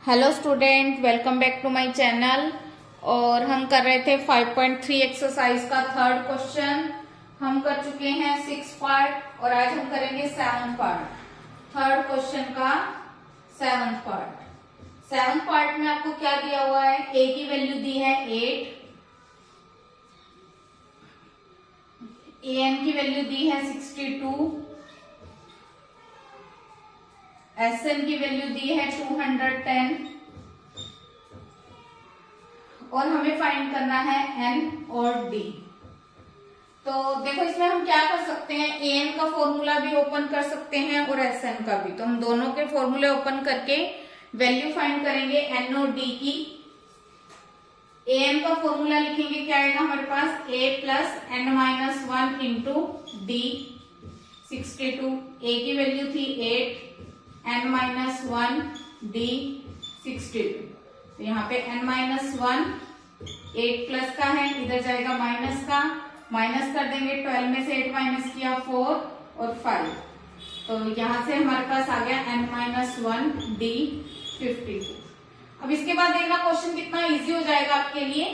Hello student, welcome back to my channel. और हम कर रहे थे 5.3 एक्सरसाइज का थर्ड क्वेश्चन। हम कर चुके हैं 6 पार्ट और आज हम करेंगे 7 पार्ट। थर्ड क्वेश्चन का 7th पार्ट। 7th पार्ट में आपको क्या दिया हुआ है? ए की वैल्यू दी है 8, ए एन की वैल्यू दी है 62, एस एन की वैल्यू दी है 210 और हमें फाइंड करना है एन और डी। तो देखो इसमें हम क्या कर सकते हैं, ए एन का फॉर्मूला भी ओपन कर सकते हैं और एस एन का भी। तो हम दोनों के फॉर्मूले ओपन करके वैल्यू फाइंड करेंगे एन और डी की। ए एन का फॉर्मूला लिखेंगे, क्या आएगा हमारे पास? A plus n minus 1 into d 62। A की वैल्यू थी 8, n माइनस 1 डी 62। तो यहाँ पे n माइनस 1 8 प्लस का है, इधर जाएगा माइनस का, माइनस कर देंगे। 12 में से 8 माइनस किया 4 और 5, तो यहाँ से हमारे पास आ गया n माइनस 1 डी 52। अब इसके बाद देखना क्वेश्चन कितना इजी हो जाएगा आपके लिए।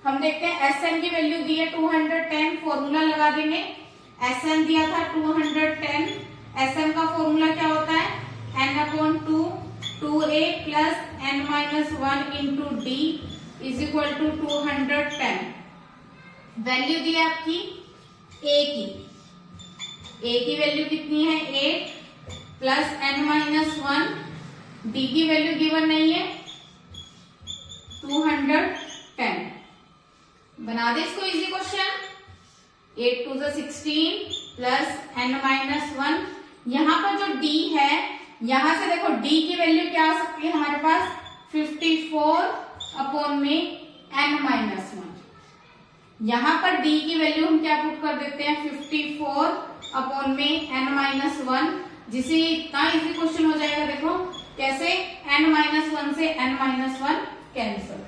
हम देखते हैं एस एन की वैल्यू दी है 210, फॉर्मूला लगा देंगे। एस एन दिया था 210, एस एन का फॉर्मूला क्या होता है? n/2 2a plus n minus 1 into d is equal to 210। Value दी है आपकी a की, a की वैल्यू कितनी है? 8 प्लस n माइनस 1, d की वैल्यू गिवन नहीं है 210। बना दे इसको easy question. 8 2 16 plus n minus 1, यहाँ पर जो d है, यहां से देखो d की वैल्यू क्या आ सकती है हमारे पास? 54 अपॉन में n माइनस 1। यहां पर d की वैल्यू हम क्या पुट कर देते हैं? 54 अपॉन में n माइनस 1, जिसे इतना इजी क्वेश्चन हो जाएगा। देखो कैसे, n माइनस 1 से n माइनस 1 कैंसिल,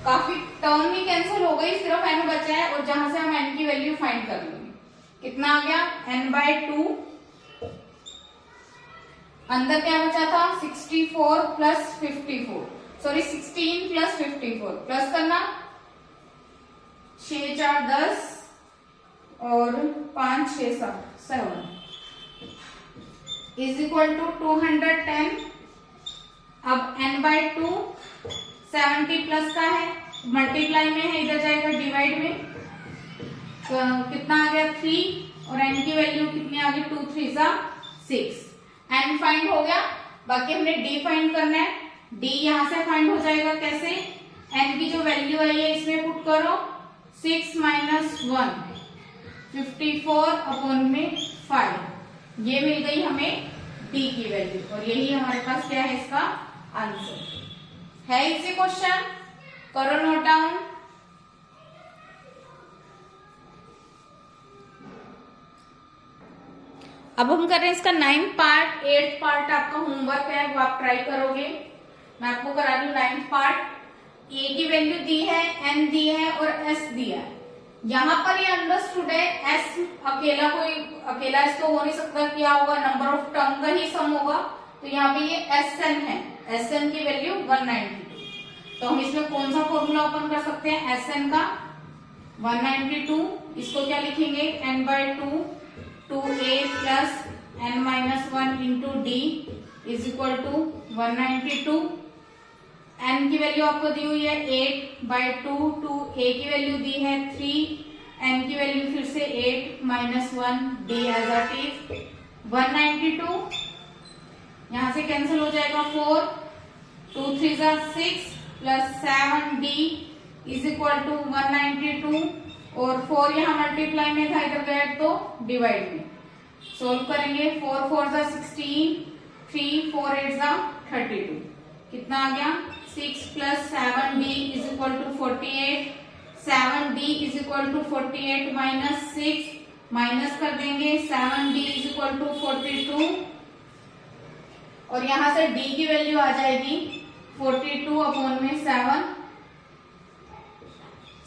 काफी टर्म ही कैंसिल हो गई, सिर्फ n बचा है और जहां से हम n की वैल्यू फाइंड कर लेंगे। कितना आ गया? n/2। अंदर क्या बचा था? 64 प्लस 54, सॉरी 16 प्लस 54, प्लस करना 6 4 10 और 5 6 7 इज इक्वल टू 210। अब n/2 70 प्लस का है, मल्टीप्लाई में है, इधर जाएगा डिवाइड में। तो कितना आ गया? 3 और n की वैल्यू कितनी आ गई? 2 3 6। n फाइंड हो गया, बाकी हमने d फाइंड करना है। d यहां से फाइंड हो जाएगा कैसे? n की जो वैल्यू है ये इसमें पुट करो, 6 माइनस 1 54 अपॉन में 5, ये मिल गई हमें d की वैल्यू और यही हमारे पास क्या है? इसका आंसर है। इसी क्वेश्चन करो नोट डाउन। अब हम कर रहे हैं इसका 9th पार्ट। 8th पार्ट आपका होमवर्क है, वो आप ट्राई करोगे। मैं आपको करा रही हूँ 9th पार्ट। ए की वैल्यू दी है, एन दी है और एस दिया है। यहाँ पर ये अंडरस्टूड है, एस अकेला एस तो हो नहीं सकता, क्या होगा? नंबर ऑफ टर्म का ही सम होगा। तो यहाँ पे ये एस एन है, एस एन की वैल्यू 192। तो हम इसमें कौन सा फॉर्मूला ओपन कर सकते हैं? एस एन का 192, इसको क्या लिखेंगे? n/2 2a plus n minus 1 into d is equal to 192। n की वैल्यू आपको दी हुई है 8/2, 2a की वैल्यू दी है 3, n की वैल्यू फिर से 8 minus 1 d as it is 192। यहां से कैंसिल हो जाएगा 4, 2 3 6 plus 7d is equal to 192 और 4 यहाँ मल्टीप्लाई में था, इधर गए तो डिवाइड में। सोल्व करेंगे, 4 4 16, 3 4 8 32, कितना आ गया? 6 plus 7d is equal to 48। 7d is equal to 48 minus 6, minus कर देंगे, 7d इज इक्वल टू 42 और यहां से d की वैल्यू आ जाएगी 42 अपॉन में 7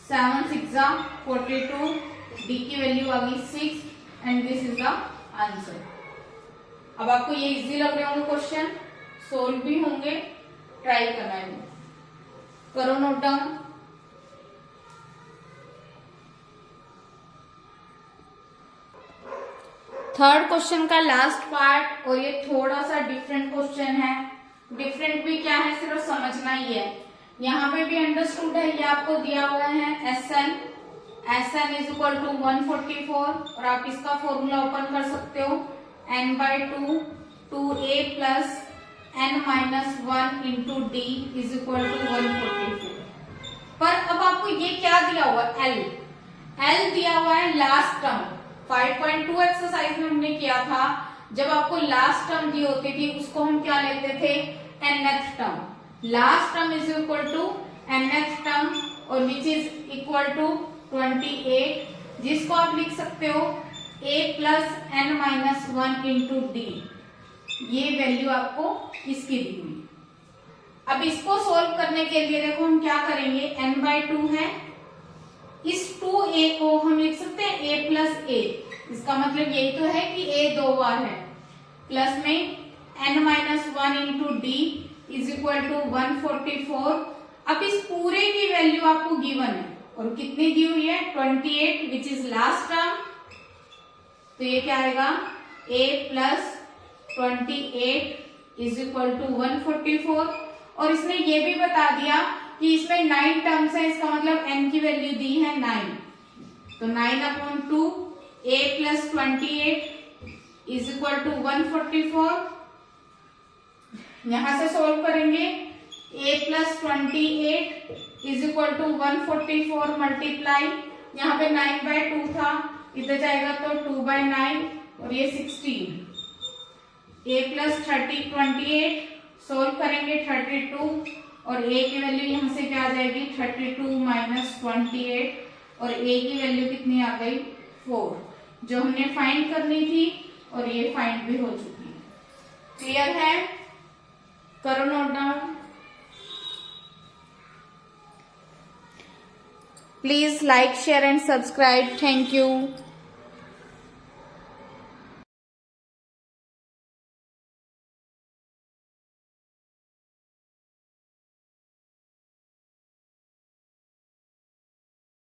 6 42, d की वैल्यू आ गई 6 and this is the answer. अब आपको ये इजी लग रहे होंगे क्वेश्चन, सोल्व भी होंगे। ट्राई करना है। करो नोट डाउन। थर्ड क्वेश्चन का लास्ट पार्ट, और ये थोड़ा सा डिफरेंट क्वेश्चन है। डिफरेंट भी क्या है, सिर्फ समझना ही है। यहाँ पे भी अंडरस्टूड है, ये आपको दिया हुआ है SN इज इक्वल टू 144, और आप इसका फॉर्मूला ओपन कर सकते हो n/2 2a plus n-1 into d is equal to 144। पर अब आपको ये क्या दिया हुआ L दिया हुआ है लास्ट टर्म। 5.2 एक्सरसाइज में हमने किया था, जब आपको लास्ट टर्म दी होती थी उसको हम क्या लेते थे, nth term. Last term is equal to nth term, और विच इज इक्वल टू 28, जिसको आप लिख सकते हो a plus n-1 into D. ये वैल्यू आपको इसकी दी हुई। अब इसको सोल्व करने के लिए देखो हम क्या करेंगे, n/2 है, इस 2a को हम लिख सकते हैं a प्लस a। इसका मतलब यही तो है कि a 2 बार है, प्लस में n-1 into d is equal to 144। अब इस पूरे की वैल्यू आपको गिवन है, और कितनी दी हुई है, 28, विच इज लास्ट टर्म। तो ये क्या आएगा, a plus 28 is equal to 144। और इसने ये भी बता दिया कि इसमें 9 टर्म्स है, इसका मतलब n की वैल्यू दी है 9। तो 9/2 a plus 28 is equal to 144। यहां से सोल्व करेंगे, a plus 28 is equal to 144 multiply, यहाँ पे 9/2 था, इधर जाएगा तो 2/9, और ये 16। a प्लस 28 सोल्व करेंगे 32, और a की वैल्यू यहां से क्या आ जाएगी, 32 माइनस 28, और a की वैल्यू कितनी आ गई, 4, जो हमने फाइंड करनी थी, और ये फाइंड भी हो चुकी है। क्लियर है, करो note down. Please like, share and subscribe. Thank you.